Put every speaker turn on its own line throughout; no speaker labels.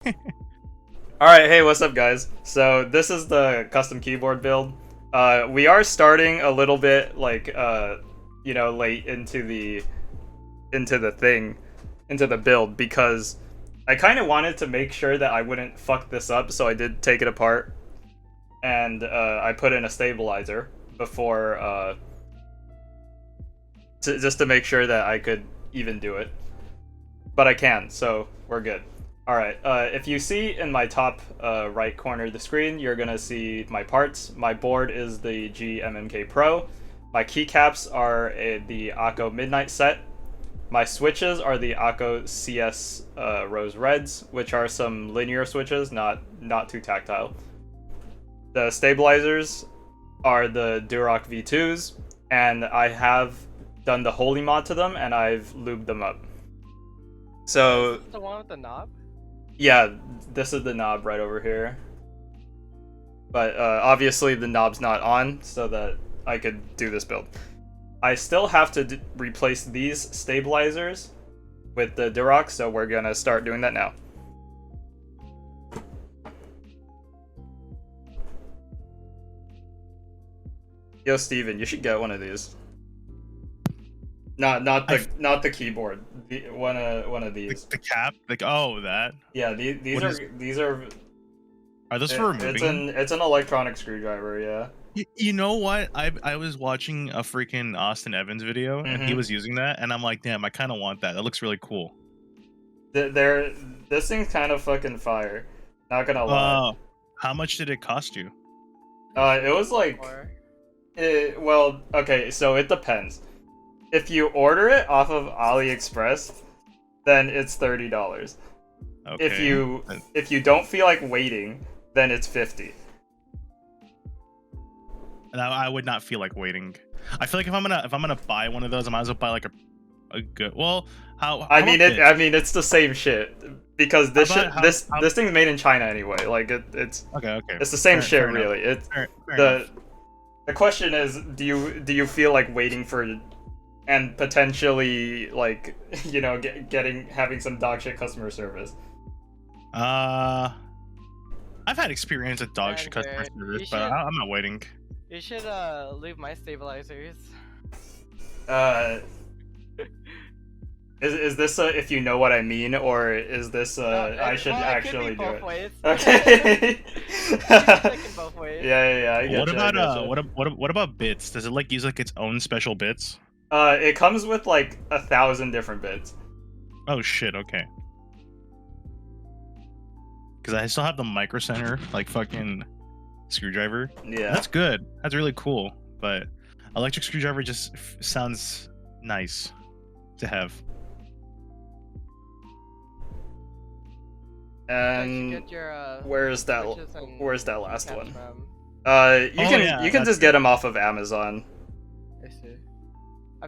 Alright, hey, what's up guys? So this is the custom keyboard build. We are starting a little bit like late into the build because I kind of wanted to make sure that I wouldn't fuck this up, so I did take it apart and I put in a stabilizer before just to make sure that I could even do it. But I can, so we're good. Alright, if you see in my top right corner of the screen, you're gonna see my parts. My board is the GMMK Pro. My keycaps are the Akko Midnight set. My switches are the Akko CS Rose Reds, which are some linear switches, not too tactile. The stabilizers are the Durock V2s, and I have done the Holee mod to them, and I've lubed them up. So
is this the one with the knob?
Yeah, this is the knob right over here. But obviously the knob's not on, so that I could do this build. I still have to replace these stabilizers with the Durock, so we're gonna start doing that now. Yo, Steven, you should get one of these. Not the keyboard. One of these.
The cap, like that.
Yeah, these are.
Are those for removing?
It's an electronic screwdriver. Yeah.
You know what? I was watching a freaking Austin Evans video, and he was using that, and I'm like, damn, I kind of want that. That looks really cool.
This thing's kind of fucking fire. Not gonna lie.
How much did it cost you?
It was like. Well, okay, so it depends. If you order it off of AliExpress, then it's $30. Okay. If you don't feel like waiting, then it's $50.
And I would not feel like waiting. I feel like if I'm gonna buy one of those, I might as well buy like a good. Well,
I mean it's the same shit because this thing's made in China anyway. Like it's
okay.
It's the same shit really. It's the question is, do you feel like waiting for and potentially like having some dog shit customer service?
I've had experience with dog shit customer service, but I'm not waiting.
You should leave my stabilizers.
Is this if you know what I mean, or is this I should actually do it?
Ways.
Okay.
Both ways.
Yeah. I get
What about bits? Does it like use like its own special bits?
It comes with like 1,000 different bits.
Oh shit, okay. Because I still have the micro center, like fucking screwdriver.
Yeah.
That's good. That's really cool. But electric screwdriver just sounds nice to have.
And where's that last one? You can just get them off of Amazon.
I see.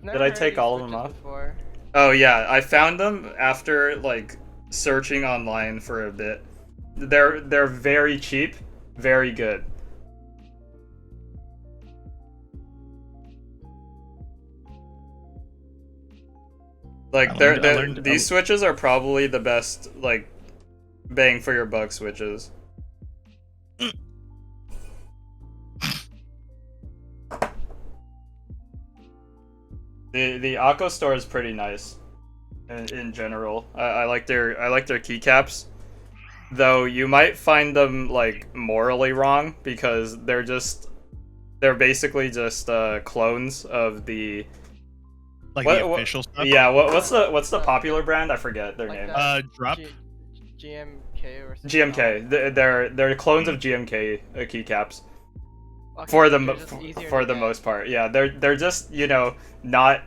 Did I take all of them off?
Before.
Oh yeah, I found them after like searching online for a bit. They're very cheap, very good. Like these switches are probably the best like bang for your buck switches. The Akko store is pretty nice in general. I like their keycaps, though you might find them like morally wrong because they're basically just clones of the
the official stuff.
Yeah, what's the popular brand? I forget their name.
Drop.
GMK or something.
GMK. They're clones of GMK keycaps.
Okay,
For the most part, yeah, they're just not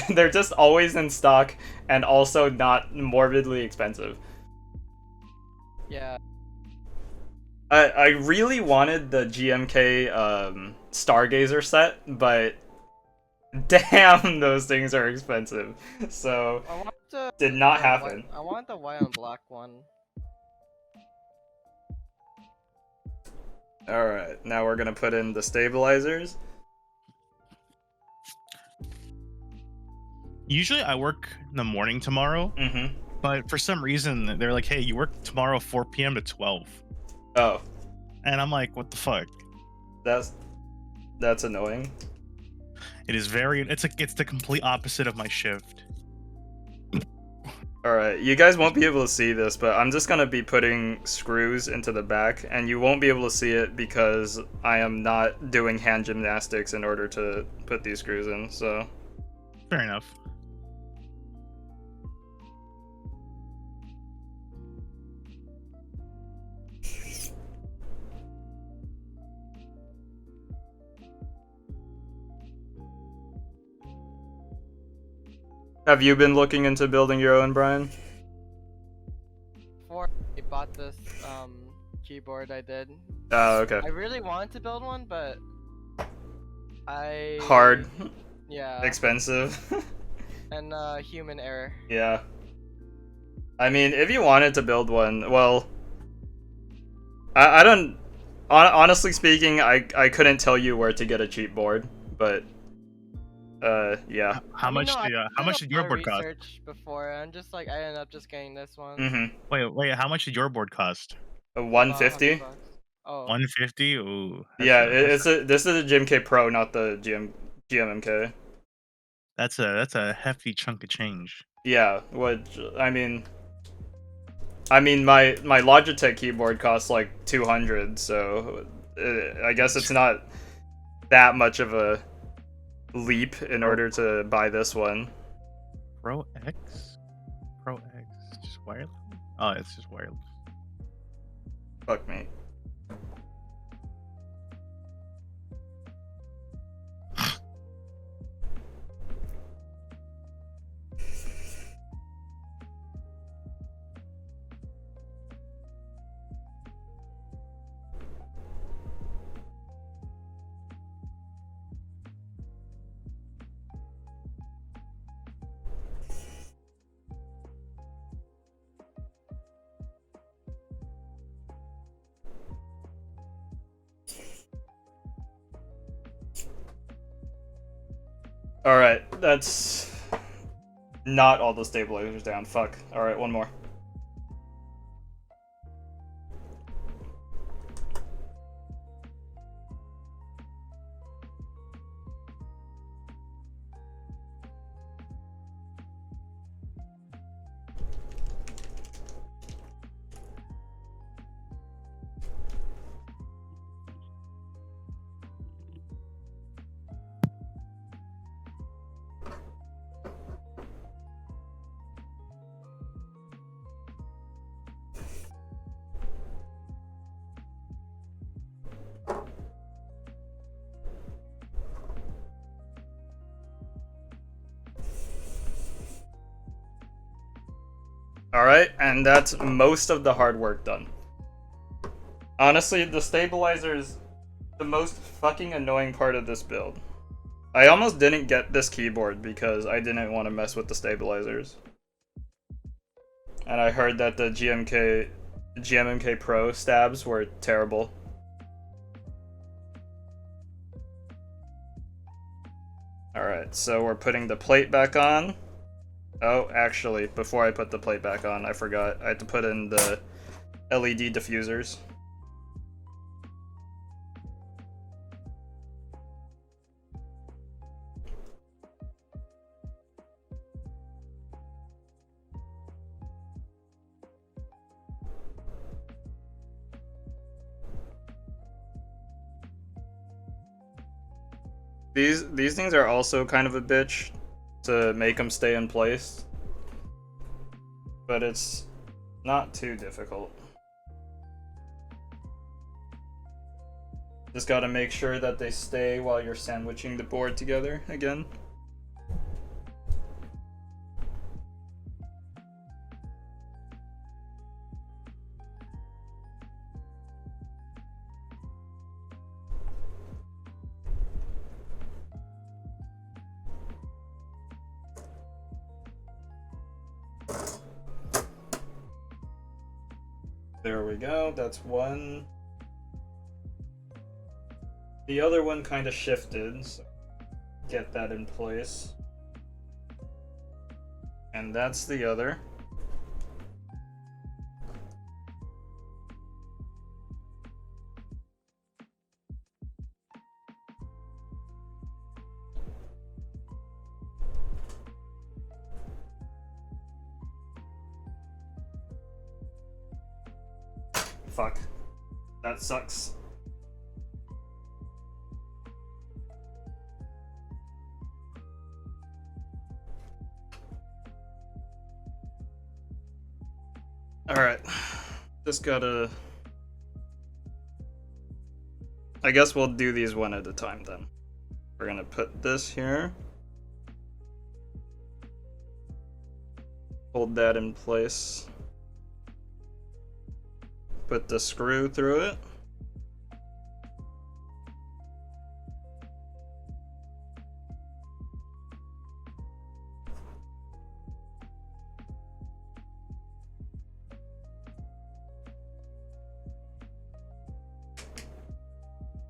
they're just always in stock and also not morbidly expensive.
Yeah.
I really wanted the GMK Stargazer set, but damn, those things are expensive. So did not happen.
I want the white and black one.
Alright, now we're gonna put in the stabilizers.
Usually I work in the morning tomorrow. but for some reason they're like, "Hey, you work tomorrow 4 p.m. to 12,"
Oh,
and I'm like, "What the fuck?"
that's annoying.
It is very. It's the complete opposite of my shift.
Alright, you guys won't be able to see this, but I'm just gonna be putting screws into the back, and you won't be able to see it because I am not doing hand gymnastics in order to put these screws in, so...
Fair enough.
Have you been looking into building your own, Brian?
Before I bought this keyboard, I did.
Oh, okay.
I really wanted to build one, but
Hard.
Yeah.
Expensive.
And human error.
Yeah. I mean, if you wanted to build one, well... I don't... Honestly speaking, I couldn't tell you where to get a cheap board, but... yeah.
How much did your board cost?
Research before, I'm just like, I ended up just getting this one.
Mm-hmm.
Wait, how much did your board cost?
150?
Oh.
150? Ooh.
Yeah, this is a GMK Pro, not the GMMK.
That's a hefty chunk of change.
Yeah, which I mean my Logitech keyboard costs like 200, so I guess it's not that much of a leap in order to buy this one.
Pro X, just wireless. Oh, it's just wireless.
Fuck me. Alright, that's not all the stabilizers down. Fuck. Alright, one more. Alright, and that's most of the hard work done. Honestly, the stabilizer is the most fucking annoying part of this build. I almost didn't get this keyboard because I didn't want to mess with the stabilizers. And I heard that the GMMK Pro stabs were terrible. Alright, so we're putting the plate back on. Oh, actually, before I put the plate back on, I forgot. I had to put in the LED diffusers. These things are also kind of a bitch to make them stay in place, but it's not too difficult. Just gotta make sure that they stay while you're sandwiching the board together again. There we go, that's one. The other one kind of shifted, so get that in place. And that's the other. Fuck. That sucks. Alright. Just gotta... I guess we'll do these one at a time then. We're gonna put this here. Hold that in place. Put the screw through it.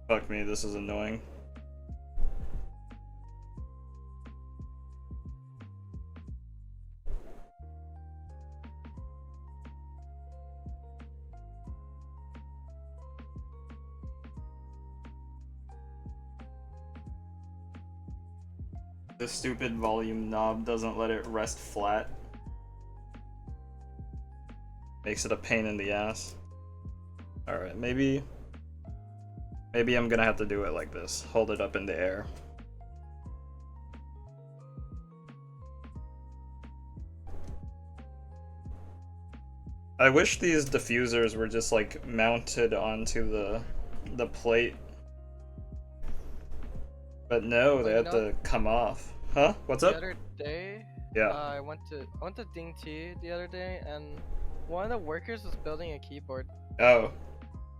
Fuck me, this is annoying. The stupid volume knob doesn't let it rest flat. Makes it a pain in the ass. Alright, maybe I'm gonna have to do it like this. Hold it up in the air. I wish these diffusers were just like mounted onto the plate. But no, they had to come off. Huh? What's up?
The other day,
Yeah.
I went to Ding T the other day, and one of the workers was building a keyboard.
Oh.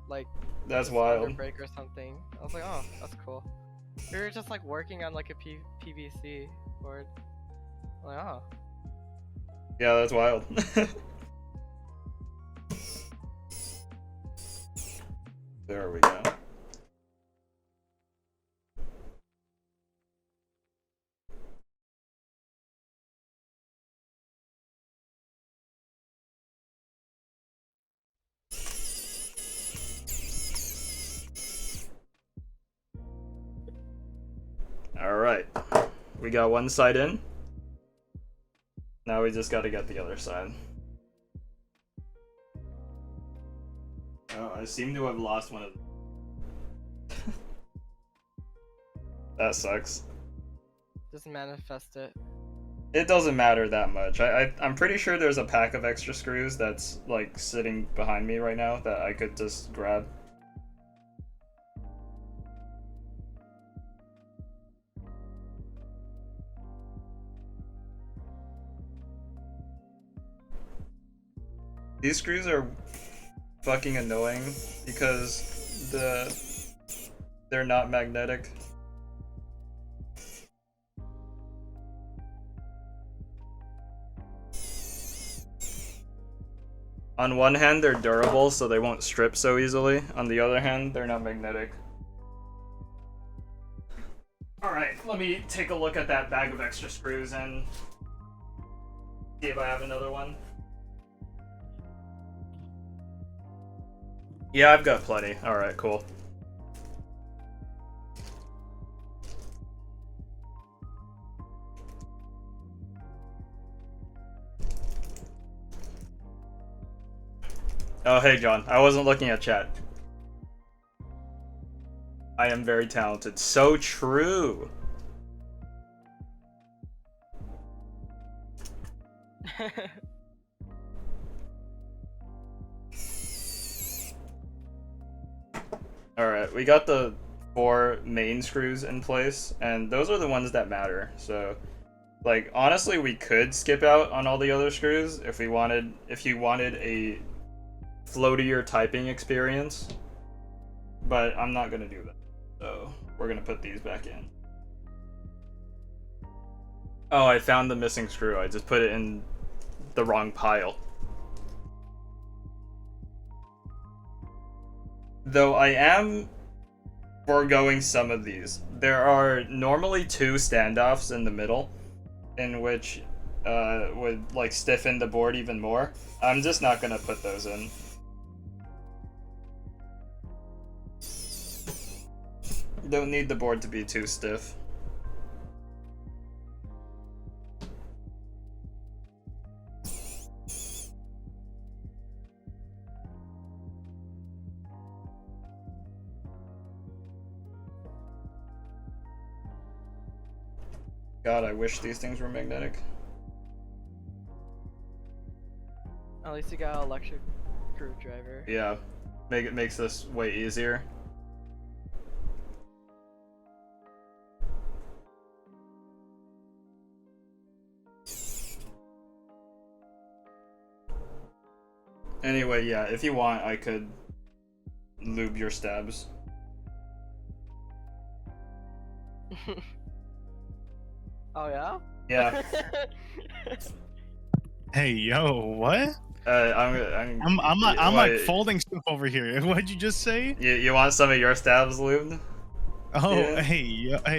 Like,
That's
just
wild.
under break or something. I was like, oh, that's cool. We were just like working on like a PVC board. I'm like, oh.
Yeah, that's wild. There we go. Alright. We got one side in. Now we just gotta get the other side. Oh, I seem to have lost one of them. That sucks.
Just manifest it.
It doesn't matter that much. I'm pretty sure there's a pack of extra screws that's like sitting behind me right now that I could just grab. These screws are fucking annoying because they're not magnetic. On one hand, they're durable, so they won't strip so easily. On the other hand, they're not magnetic. Alright, let me take a look at that bag of extra screws and see if I have another one. Yeah, I've got plenty. Alright, cool. Oh, hey, John. I wasn't looking at chat. I am very talented. So true. Alright, we got the 4 main screws in place, and those are the ones that matter. So, like, honestly, we could skip out on all the other screws if you wanted a floatier typing experience, but I'm not gonna do that. So we're gonna put these back in. Oh, I found the missing screw. I just put it in the wrong pile. Though I am foregoing some of these. There are normally 2 standoffs in the middle, in which would like stiffen the board even more. I'm just not gonna put those in. Don't need the board to be too stiff. God, I wish these things were magnetic.
At least you got an electric screwdriver.
Yeah, makes this way easier. Anyway, yeah, if you want, I could lube your stabs.
Oh yeah?
Yeah.
Hey, yo, what?
I'm
I'm
what,
like folding stuff over here. What'd you just say?
You want some of your stabs lubed?
Oh,
Yeah.
hey,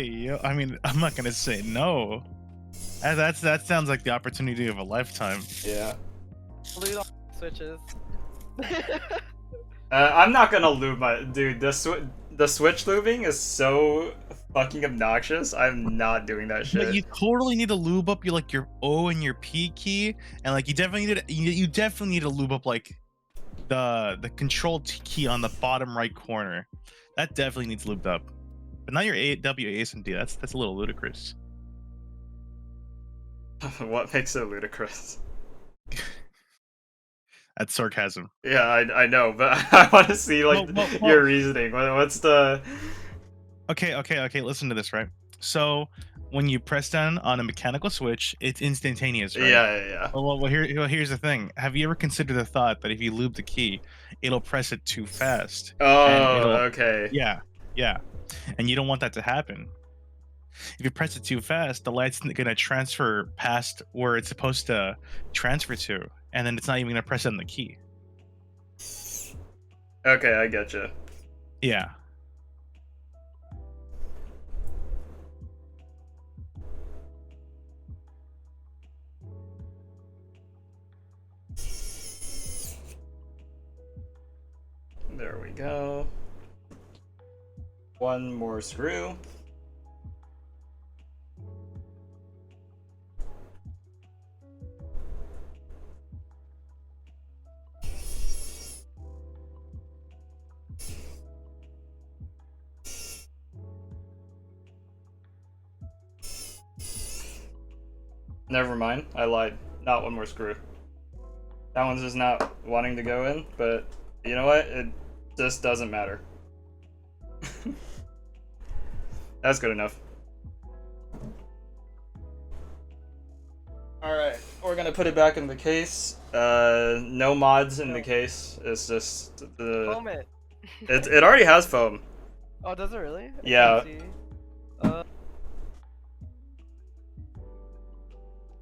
yo. I mean, I'm not gonna say no. That sounds like the opportunity of a lifetime.
Yeah.
Lube all switches.
I'm not gonna lube my dude. The switch lubing is so fucking obnoxious. I'm not doing that shit.
But you totally need to lube up your O and your P key, and like you definitely need to lube up like the control key on the bottom right corner. That definitely needs lubed up. But not your W, A, and D. That's a little ludicrous.
What makes it ludicrous?
That's sarcasm.
Yeah, I know, but I want to see like
Well,
your reasoning. What's the?
Okay. Listen to this, right? So when you press down on a mechanical switch, it's instantaneous, right?
Yeah.
Well, here's the thing. Have you ever considered the thought that if you lube the key, it'll press it too fast?
Oh, okay.
Yeah. And you don't want that to happen. If you press it too fast, the light's gonna transfer past where it's supposed to transfer to, and then it's not even gonna press on the key.
Okay, I get you.
Yeah.
There we go. One more screw. Never mind, I lied. Not one more screw. That one's just not wanting to go in, but you know what? It just doesn't matter. That's good enough. Alright, we're gonna put it back in the case. No mods in the case. It's just the...
Foam it.
It already has foam.
Oh, does it really?
Yeah.
Oh,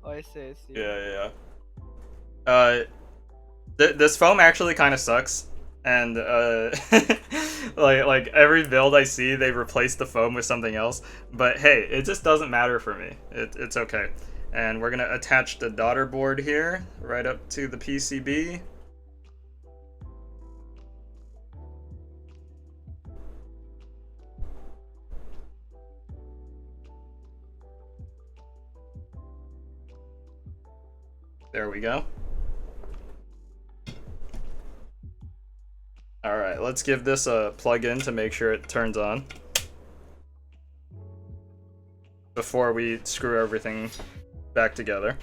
I see.
Yeah. This foam actually kind of sucks, and like every build I see, they replace the foam with something else. But hey, it just doesn't matter for me. It's okay. And we're gonna attach the daughter board here, right up to the PCB. There we go. Alright, let's give this a plug-in to make sure it turns on before we screw everything back together.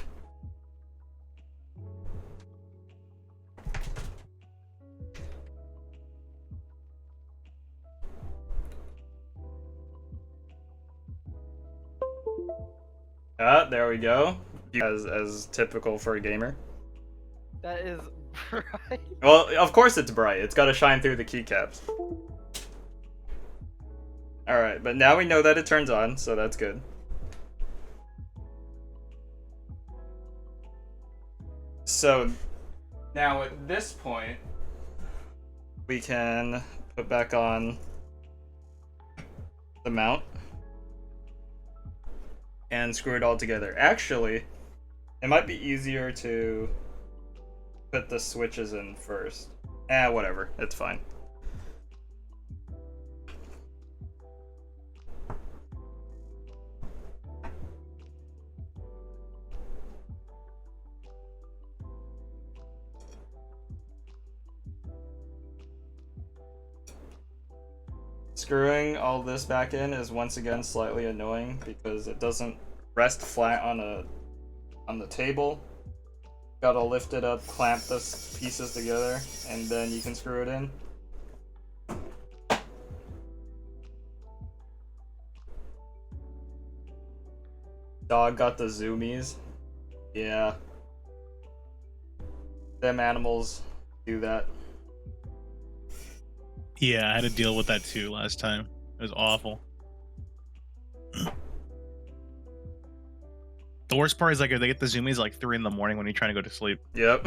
Ah, there we go. As typical for a gamer.
That is bright.
Well, of course it's bright. It's got to shine through the keycaps. Alright, but now we know that it turns on, so that's good. So, now at this point, we can put back on the mount and screw it all together. Actually, it might be easier to put the switches in first. Whatever, it's fine. Screwing all this back in is once again slightly annoying because it doesn't rest flat on the table. Gotta lift it up, clamp the pieces together, and then you can screw it in. Dog got the zoomies. Yeah. Them animals do that.
Yeah, I had to deal with that too last time. It was awful. The worst part is like if they get the zoomies like 3 in the morning when you're trying to go to sleep.
Yep.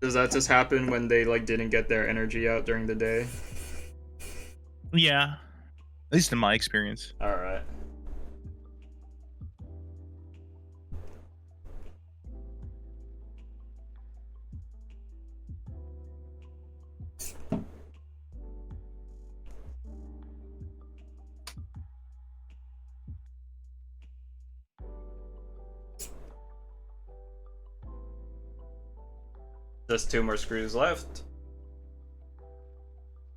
Does that just happen when they like didn't get their energy out during the day?
Yeah, at least in my experience.
All right. Just 2 more screws left.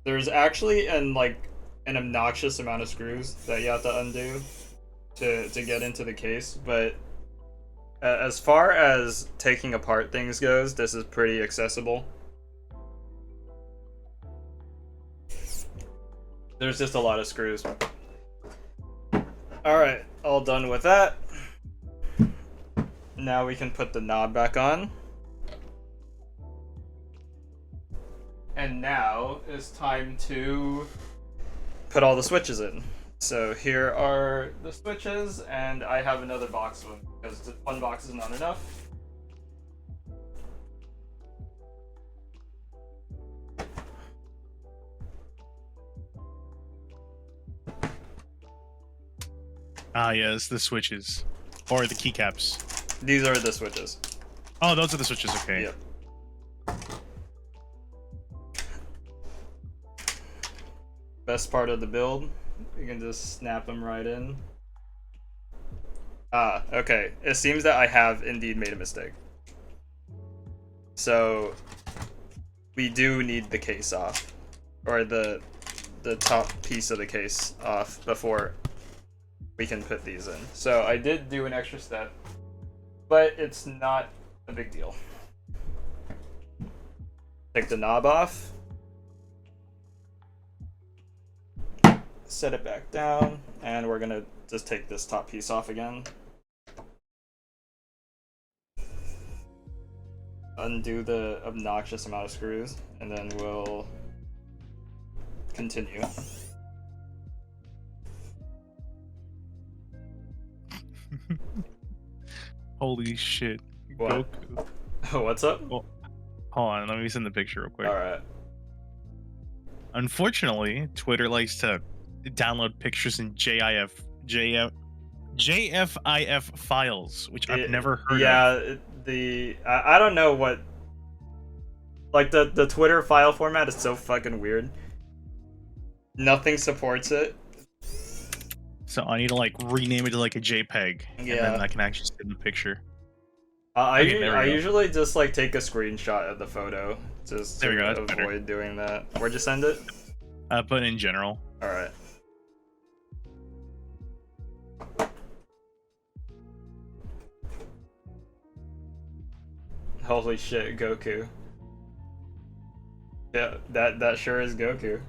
There's actually an obnoxious amount of screws that you have to undo to get into the case, but as far as taking apart things goes, this is pretty accessible. There's just a lot of screws. Alright, all done with that. Now we can put the knob back on. And now is time to put all the switches in. So here are the switches, and I have another box of them because 1 box is not enough.
Ah, yes, the switches. Or the keycaps.
These are the switches.
Oh, those are the switches, okay.
Yep. Best part of the build, you can just snap them right in. Ah, okay. It seems that I have indeed made a mistake. So we do need the case off, or the top piece of the case off before we can put these in. So I did do an extra step, but it's not a big deal. Take the knob off. Set it back down, and we're gonna just take this top piece off again. Undo the obnoxious amount of screws, and then we'll continue.
Holy shit.
What?
Goku.
What's up?
Oh, hold on, let me send the picture real quick.
Alright.
Unfortunately, Twitter likes to download pictures in JFIF files, which I've never heard of.
Yeah, I don't know what... Like, the Twitter file format is so fucking weird. Nothing supports it.
So I need to, like, rename it to, like, a JPEG.
Yeah.
And then I can actually send the picture.
I
Okay,
usually just, like, take a screenshot of the photo. Just
There we go,
to
that's
avoid
better.
doing that. Where'd you send it?
But in general.
Alright. Holy shit, Goku. Yeah, that sure is Goku.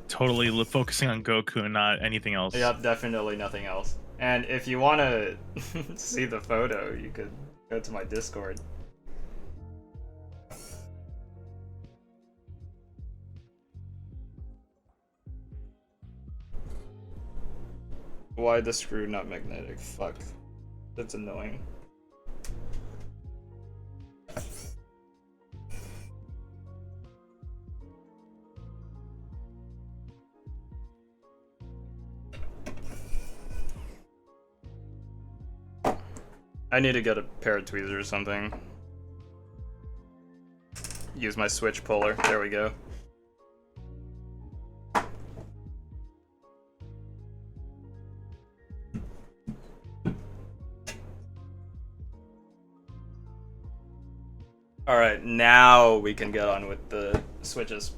Totally focusing on Goku and not anything else.
Yep, definitely nothing else. And if you want to see the photo, you could go to my Discord. Why the screw not magnetic? Fuck. That's annoying. I need to get a pair of tweezers or something. Use my switch puller. There we go. All right, now we can get on with the switches.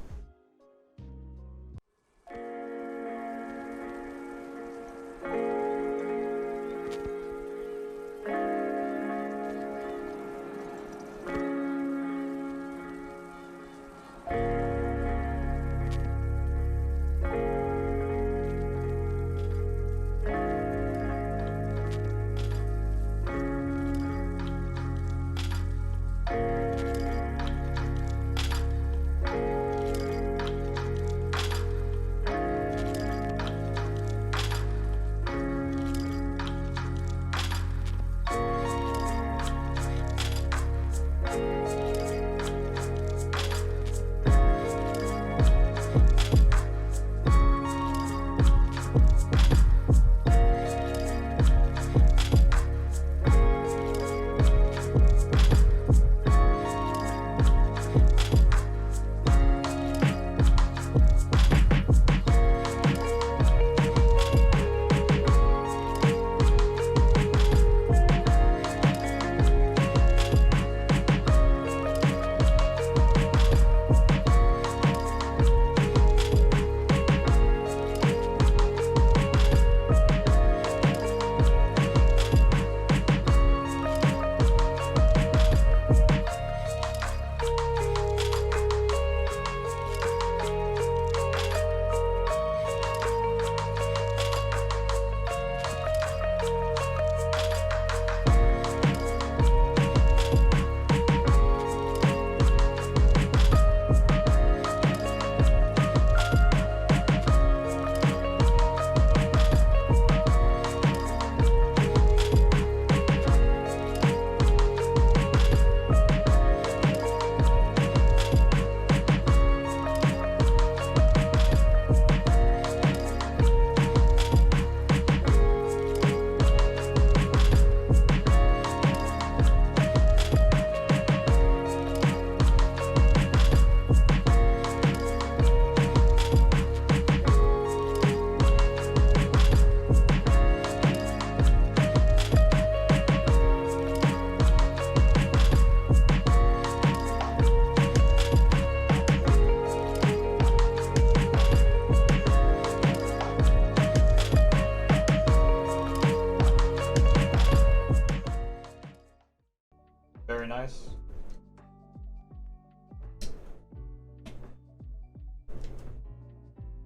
Very nice.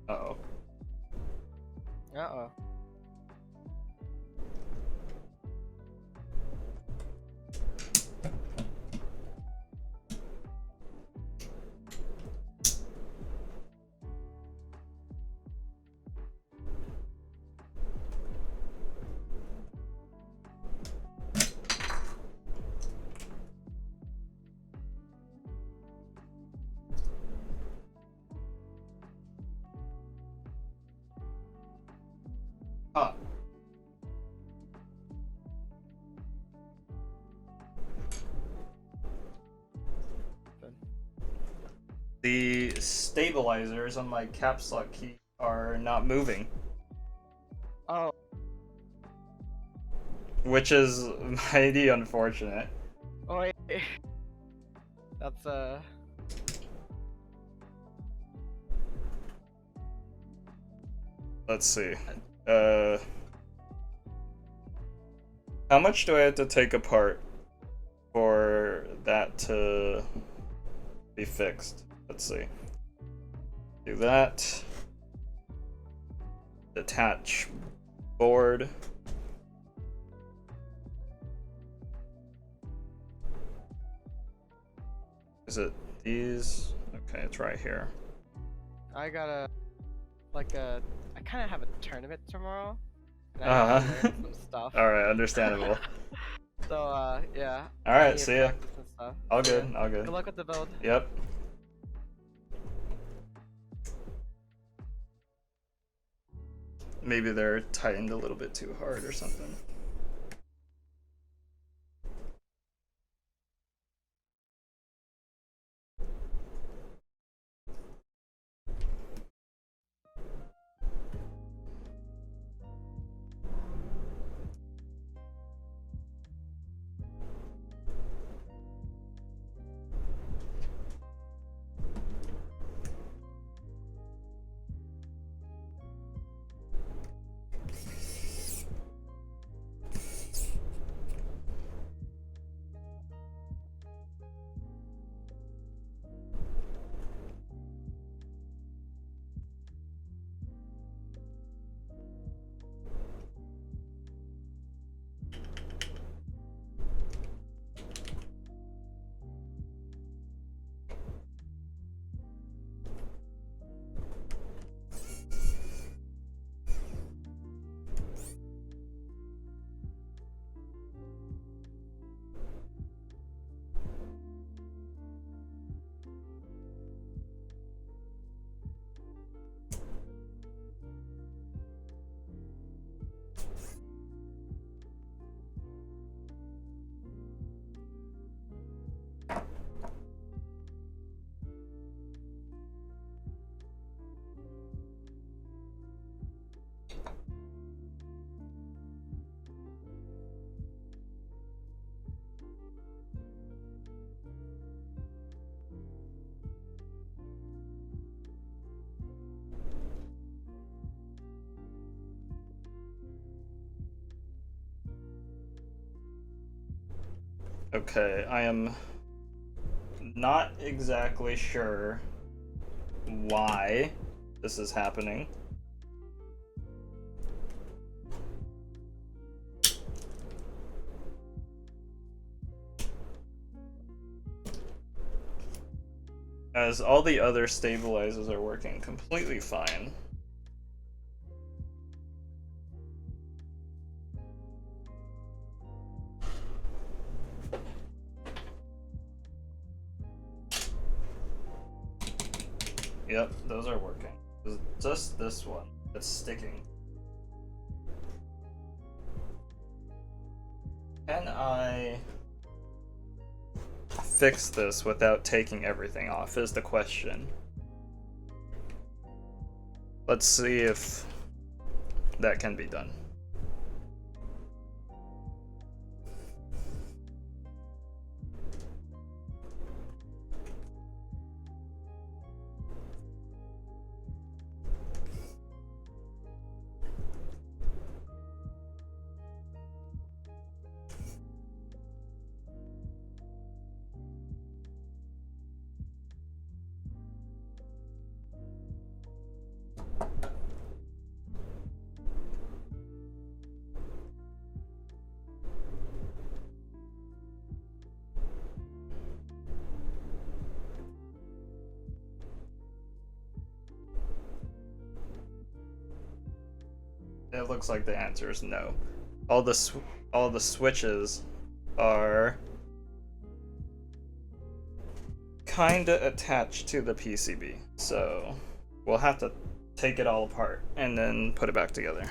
Uh-oh.
Uh-oh.
Ah. The stabilizers on my caps lock key are not moving,
Oh.
which is mighty unfortunate.
Oh wait. That's
Let's see. How much do I have to take apart for that to be fixed? Let's see. Do that. Detach board. Is it these? Okay, it's right here.
I got I kind of have a tournament tomorrow. And I
Uh-huh.
have to learn some stuff.
Alright, understandable.
So yeah.
Alright,
I need to
see ya.
practice and stuff.
All
See ya.
good, all good.
Good luck with the build.
Yep. Maybe they're tightened a little bit too hard or something. Okay, I am not exactly sure why this is happening. As all the other stabilizers are working completely fine. Yep, those are working. It's just this one that's sticking. Can I fix this without taking everything off is the question. Let's see if that can be done. It looks like the answer is no. All the switches are kinda attached to the PCB, so we'll have to take it all apart and then put it back together.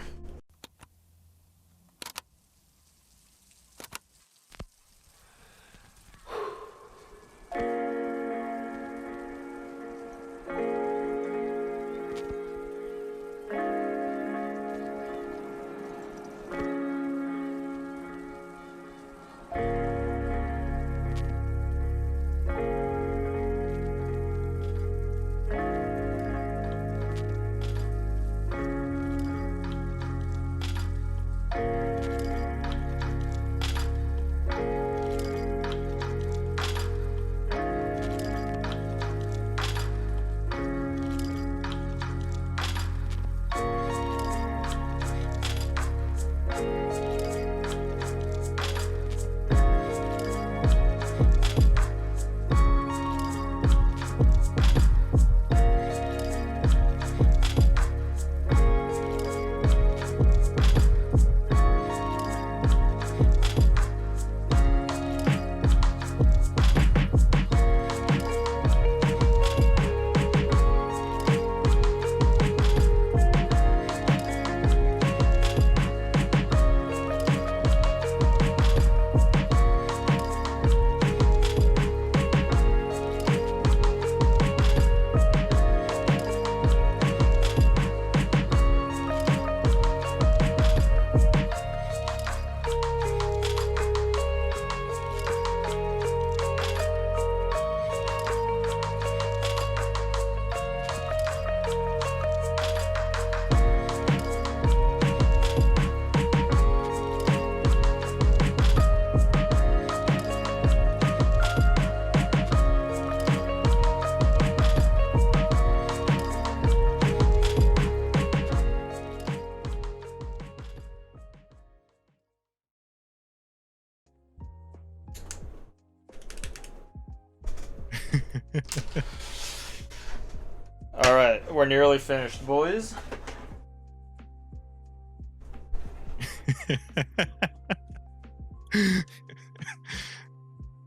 Alright, we're nearly finished, boys.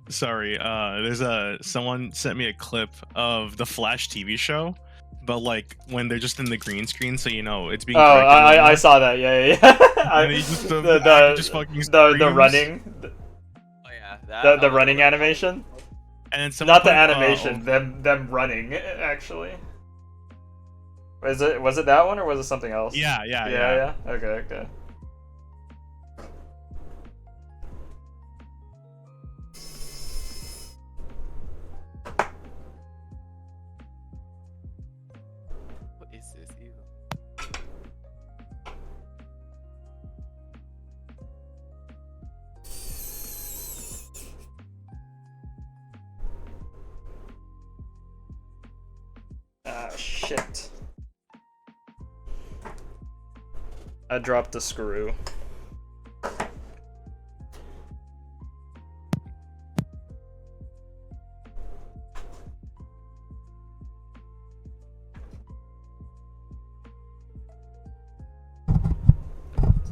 Sorry, someone sent me a clip of the Flash TV show, but like when they're just in the green screen, so you know it's being.
Oh, I saw that. Yeah.
And the actor just fucking
the
screams.
running.
Oh yeah,
The running animation.
And then someone
Not the
put,
animation. Them running actually. Was it that one or was it something else?
Yeah.
Okay.
What is this even?
Ah, shit. I dropped a screw.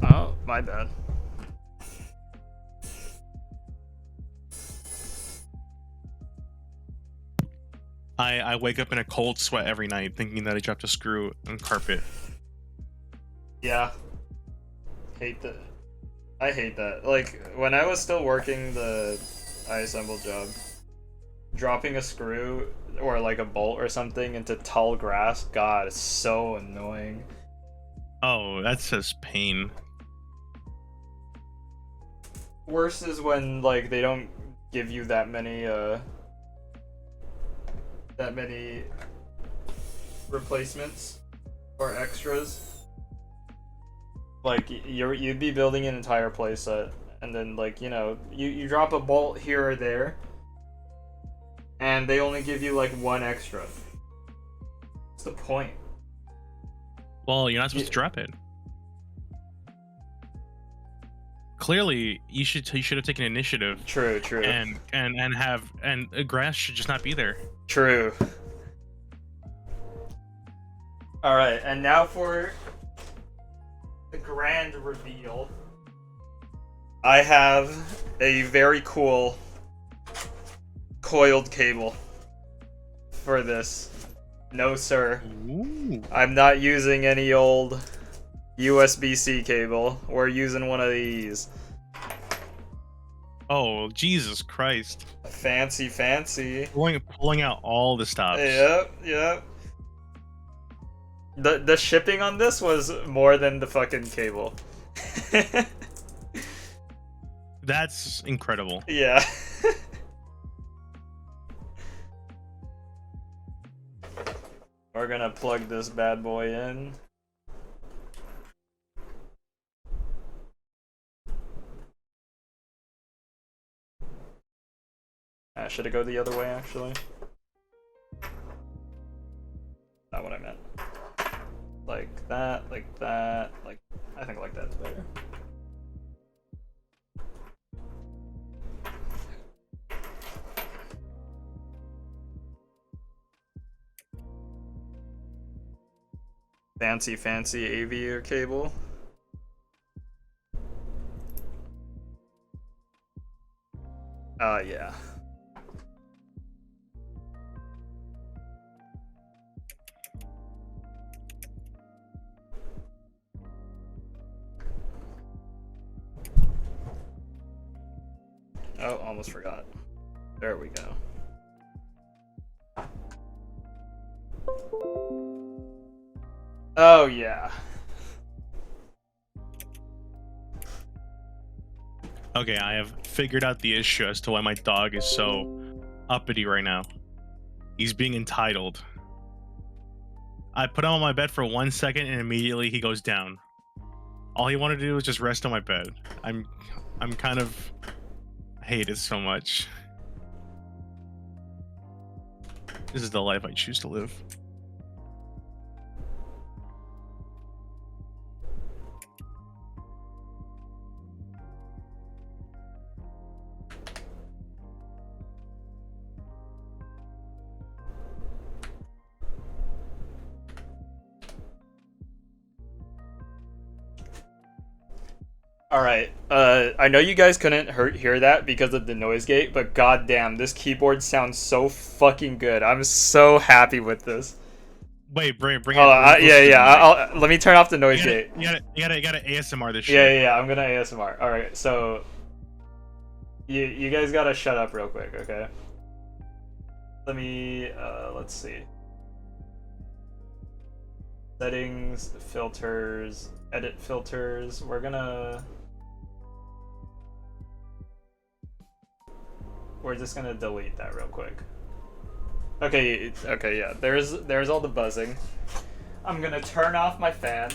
Oh, my bad.
I wake up in a cold sweat every night thinking that I dropped a screw on carpet.
Yeah. Hate that. I hate that. Like, when I was still working the iAssemble job, dropping a screw or like a bolt or something into tall grass, God, it's so annoying.
Oh, that's just pain.
Worse is when like they don't give you that many replacements or extras. Like you'd be building an entire playset and then like, you know, you drop a bolt here or there and they only give you like one extra. What's the point?
Well, you're not supposed to drop it. Clearly, you should have taken initiative.
True.
And grass should just not be there.
True. All right, and now for the grand reveal. I have a very cool coiled cable for this. No, sir.
Ooh.
I'm not using any old USB-C cable. We're using one of these.
Oh, Jesus Christ.
Fancy.
Pulling out all the stops.
Yep. The shipping on this was more than the fucking cable.
That's incredible.
Yeah. We're gonna plug this bad boy in. Should it go the other way, actually? Not what I meant. Like that, like... I think like that's better. Fancy aviator cable. Yeah. Oh, almost forgot. There we go. Oh, yeah.
Okay, I have figured out the issue as to why my dog is so uppity right now. He's being entitled. I put him on my bed for 1 second and immediately he goes down. All he wanted to do was just rest on my bed. I'm kind of... I hate it so much. This is the life I choose to live.
Alright, I know you guys couldn't hear that because of the noise gate, but goddamn, this keyboard sounds so fucking good. I'm so happy with this.
Wait, bring it.
Yeah. Let me turn off the noise gate.
You gotta ASMR this shit.
Yeah. I'm gonna ASMR. All right, so you guys gotta shut up real quick, okay? Let me let's see. Settings, filters, edit filters. We're just gonna delete that real quick. Okay, yeah. There's all the buzzing. I'm gonna turn off my fan.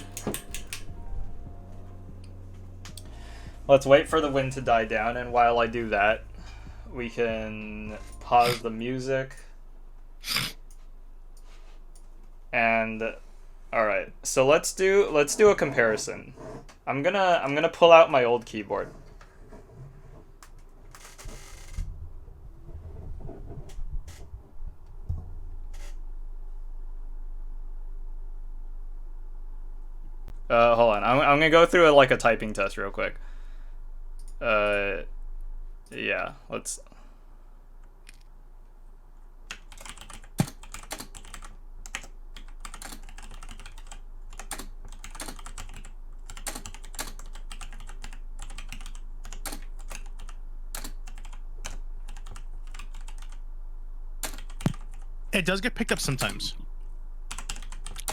Let's wait for the wind to die down, and while I do that, we can pause the music. And all right, so let's do a comparison. I'm gonna pull out my old keyboard. Hold on. I'm gonna go through like a typing test real quick. Yeah, let's.
It does get picked up sometimes,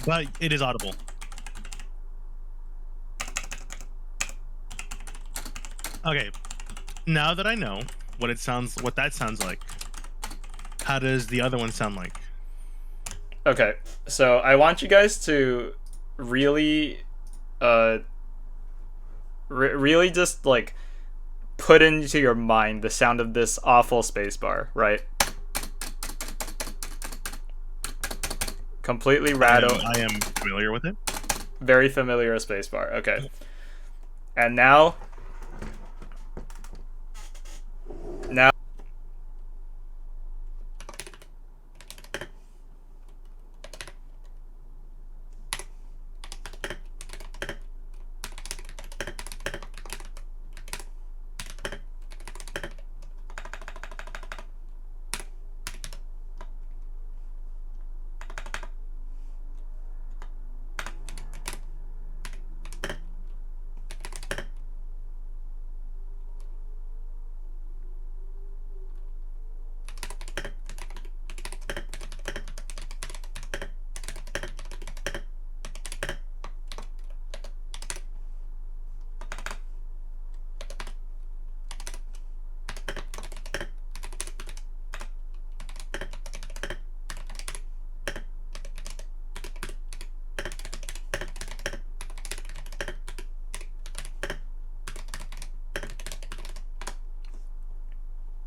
but it is audible. Okay, now that I know what that sounds like, how does the other one sound like?
Okay, so I want you guys to really, really just like put into your mind the sound of this awful spacebar, right? Completely rattle.
I am familiar with it.
Very familiar spacebar. Okay, and now.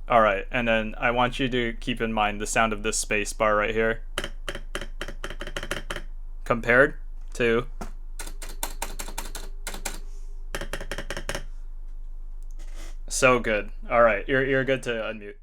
All right, and then I want you to keep in mind the sound of this space bar right here. Compared to... So good. All right, you're good to unmute.